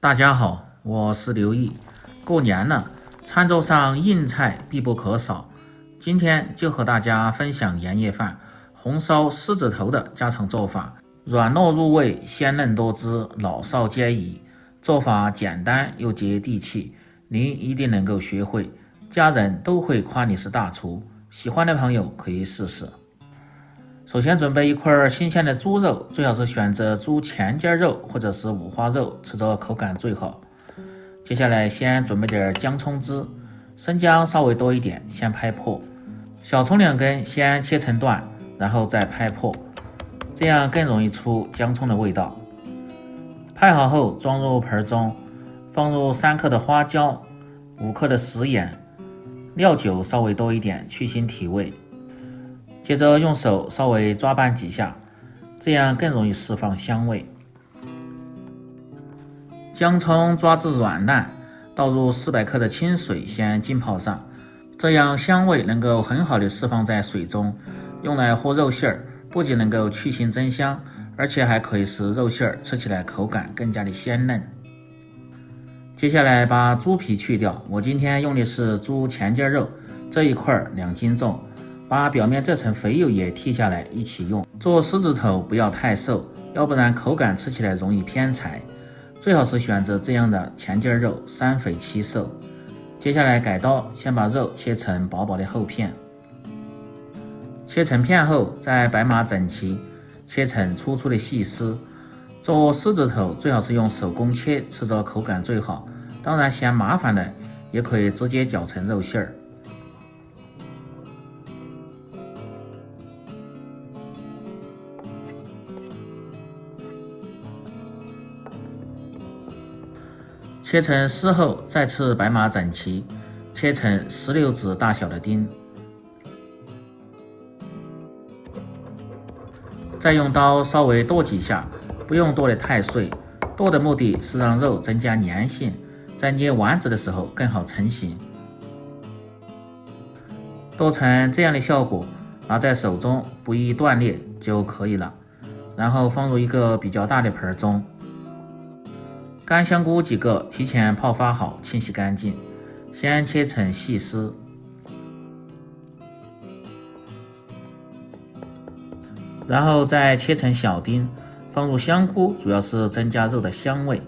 大家好，我是刘毅。过年了，餐桌上硬菜必不可少。今天就和大家分享年夜饭红烧狮子头的家常做法，软糯入味，鲜嫩多汁，老少皆宜。做法简单又接地气，您一定能够学会，家人都会夸你是大厨。喜欢的朋友可以试试。首先准备一块新鲜的猪肉，最好是选择猪前筋肉或者是五花肉，吃着口感最好。接下来先准备点姜葱汁，生姜稍微多一点，先拍破。小葱2根，先切成段，然后再拍破，这样更容易出姜葱的味道。拍好后装入盆中，放入3克的花椒，5克的食盐，料酒稍微多一点，去腥提味。接着用手稍微抓拌几下，这样更容易释放香味。姜葱抓至软烂，倒入400克的清水，先浸泡上，这样香味能够很好的释放在水中，用来和肉馅儿，不仅能够去腥增香，而且还可以使肉馅儿吃起来口感更加的鲜嫩。接下来把猪皮去掉，我今天用的是猪前筋肉，这一块2斤重。把表面这层肥油也剔下来一起用。做狮子头不要太瘦，要不然口感吃起来容易偏柴。最好是选择这样的前筋肉，3肥7瘦。接下来改刀，先把肉切成薄薄的厚片。切成片后再摆码整齐，切成粗粗的细丝。做狮子头最好是用手工切，吃着口感最好。当然嫌麻烦的也可以直接绞成肉馅儿。切成丝后再次摆码整齐，切成16指大小的丁。再用刀稍微剁几下，不用剁得太碎，剁的目的是让肉增加粘性，在捏丸子的时候更好成型。剁成这样的效果，拿在手中不易断裂就可以了。然后放入一个比较大的盆中。干香菇几个提前泡发好，清洗干净，先切成细丝。然后再切成小丁，放入香菇，主要是增加肉的香味。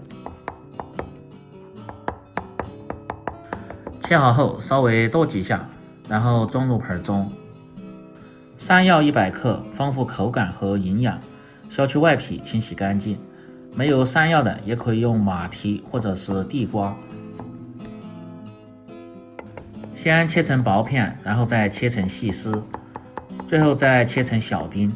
切好后稍微剁几下，然后装入盆中。山药100克，丰富口感和营养，削去外皮，清洗干净。没有山药的也可以用马蹄或者是地瓜。先切成薄片，然后再切成细丝，最后再切成小丁。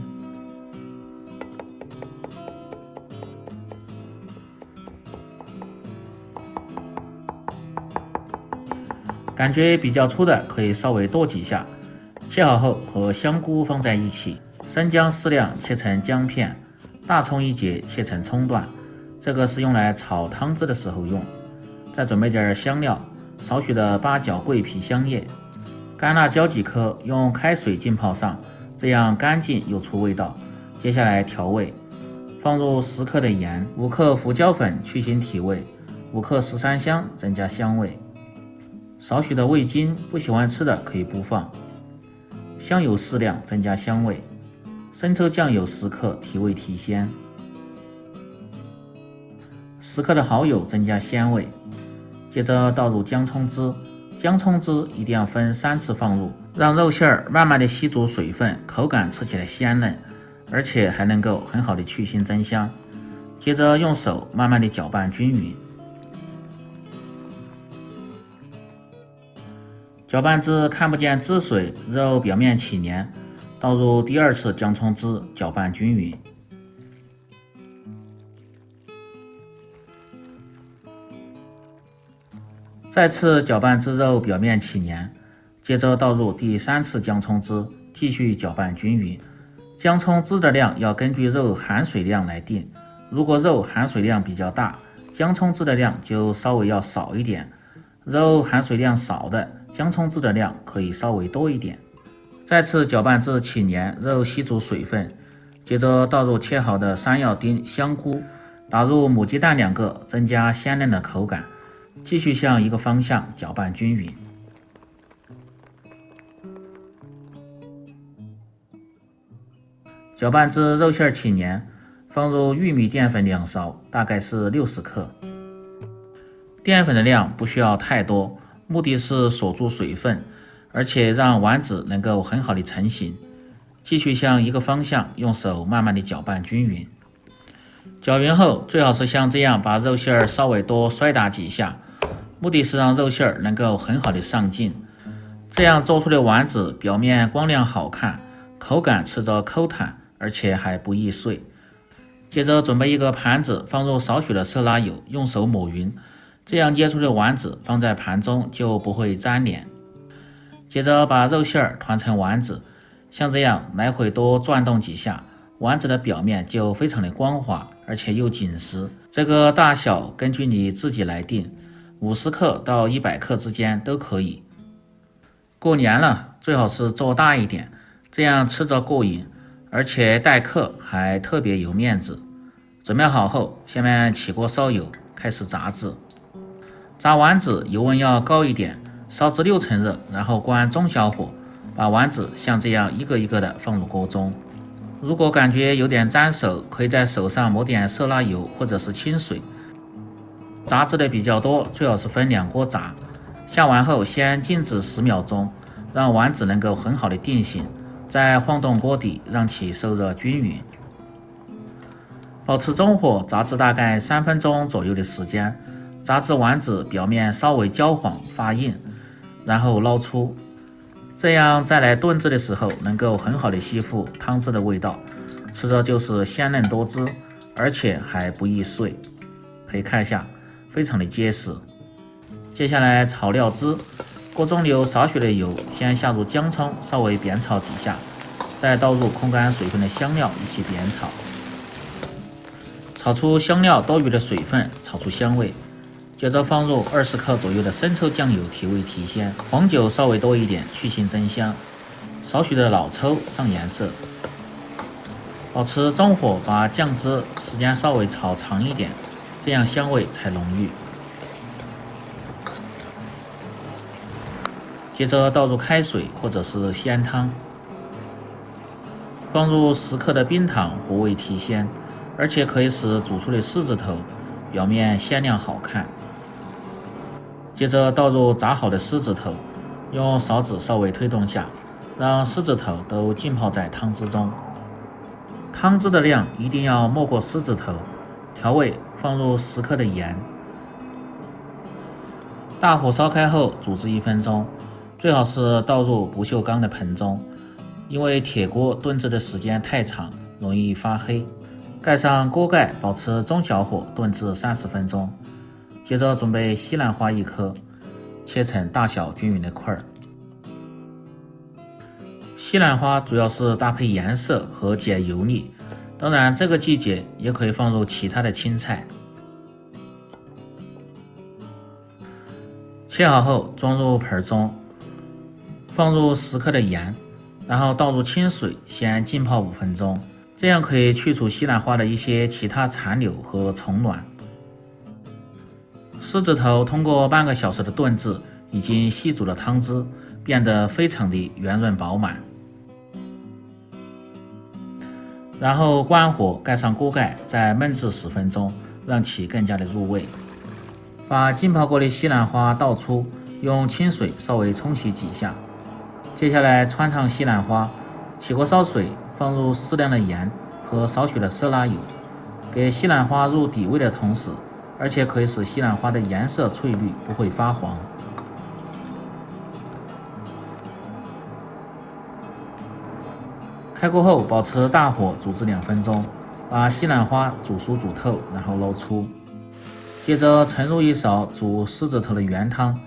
感觉比较粗的可以稍微剁几下。切好后和香菇放在一起，生姜适量切成姜片，大葱1节切成葱段，这个是用来炒汤汁的时候用。再准备点香料，少许的八角、桂皮、香叶，干辣椒几颗，用开水浸泡上，这样干净又出味道。接下来调味，放入10克的盐，5克胡椒粉去腥提味，5克十三香增加香味，少许的味精，不喜欢吃的可以不放，香油适量增加香味，生抽酱油10克提味提鲜，10克的蚝油增加鲜味。接着倒入姜葱汁，姜葱汁一定要分3次放入，让肉馅儿慢慢的吸足水分，口感吃起来鲜嫩，而且还能够很好的去腥增香。接着用手慢慢的搅拌均匀，搅拌至看不见汁水，肉表面起黏，倒入第2次姜葱汁，搅拌均匀。再次搅拌至肉表面起黏，接着倒入第3次姜葱汁，继续搅拌均匀。姜葱汁的量要根据肉含水量来定，如果肉含水量比较大，姜葱汁的量就稍微要少一点；肉含水量少的，姜葱汁的量可以稍微多一点。再次搅拌至起黏，肉吸足水分，接着倒入切好的山药丁、香菇，打入母鸡蛋2个，增加鲜嫩的口感。继续向一个方向搅拌均匀。搅拌至肉馅起黏，放入玉米淀粉2勺，大概是60克。淀粉的量不需要太多，目的是锁住水分，而且让丸子能够很好的成型。继续向一个方向用手慢慢的搅拌均匀。搅匀后，最好是像这样把肉馅稍微多摔打几下，目的是让肉馅能够很好的上劲。这样做出的丸子表面光亮好看，口感吃着 Q 弹，而且还不易碎。接着准备一个盘子，放入少许的色拉油，用手抹匀，这样捏出的丸子放在盘中就不会粘连。接着把肉馅团成丸子，像这样来回多转动几下，丸子的表面就非常的光滑，而且又紧实。这个大小根据你自己来定，50克到100克之间都可以。过年了，最好是做大一点，这样吃着过瘾，而且待客还特别有面子。准备好后，下面起锅烧油，开始炸制。炸丸子油温要高一点，烧至6成热，然后关中小火，把丸子像这样一个一个的放入锅中。如果感觉有点粘手，可以在手上抹点色拉油或者是清水。炸制的比较多，最好是分2锅炸。下完后先静止10秒钟，让丸子能够很好的定型，再晃动锅底，让其受热均匀。保持中火炸制大概3分钟左右的时间，炸至丸子表面稍微焦黄发硬，然后捞出。这样再来炖制的时候，能够很好的吸附汤汁的味道，吃着就是鲜嫩多汁，而且还不易碎。可以看一下，非常的结实。接下来炒料汁，锅中留少许的油，先下入姜葱，稍微煸炒几下，再倒入控干水分的香料一起煸炒。炒出香料多余的水分，炒出香味。接着放入20克左右的生抽酱油提味提鲜，黄酒稍微多一点去腥增香，少许的老抽上颜色。保持中火把酱汁时间稍微炒长一点，这样香味才浓郁。接着倒入开水或者是鲜汤，放入10克的冰糖和味提鲜，而且可以使煮出的狮子头表面鲜亮好看。接着倒入炸好的狮子头，用勺子稍微推动下，让狮子头都浸泡在汤汁中。汤汁的量一定要没过狮子头。调味放入10克的盐，大火烧开后煮至1分钟，最好是倒入不锈钢的盆中，因为铁锅炖制的时间太长，容易发黑。盖上锅盖，保持中小火炖至30分钟。接着准备西兰花1颗，切成大小均匀的块儿。西兰花主要是搭配颜色和解油腻，当然这个季节也可以放入其他的青菜。切好后装入盆中，放入10克的盐，然后倒入清水，先浸泡5分钟，这样可以去除西兰花的一些其他残留和虫卵。狮子头通过半个小时的炖制，已经吸足了汤汁，变得非常的圆润饱满。然后关火，盖上锅盖，再焖制10分钟，让其更加的入味。把浸泡过的西兰花倒出，用清水稍微冲洗几下。接下来汆烫西兰花，起锅烧水，放入适量的盐和少许的色拉油，给西兰花入底味的同时，而且可以使西兰花的颜色翠绿，不会发黄。开锅后保持大火煮至2分钟，把西兰花煮熟煮透，然后捞出。接着盛入一勺煮狮子头的原汤，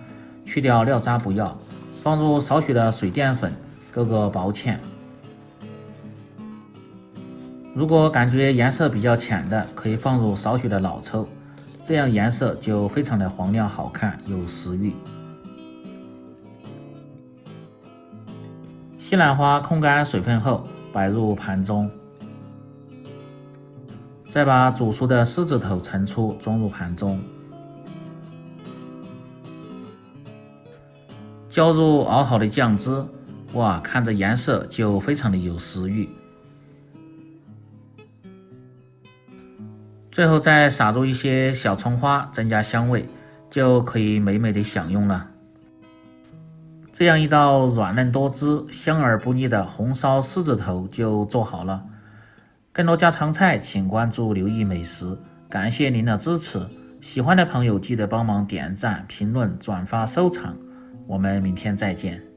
去掉料渣不要，放入少许的水淀粉，勾个薄芡。如果感觉颜色比较浅的，可以放入少许的老抽，这样颜色就非常的黄亮好看，有食欲。西兰花控干水分后摆入盘中，再把煮熟的狮子头盛出，装入盘中，浇入熬好的酱汁，哇，看着颜色就非常的有食欲。最后再撒入一些小葱花，增加香味，就可以美美的享用了。这样一道软嫩多汁、香而不腻的红烧狮子头就做好了。更多家常菜，请关注刘毅美食。感谢您的支持，喜欢的朋友记得帮忙点赞、评论、转发、收藏。我们明天再见。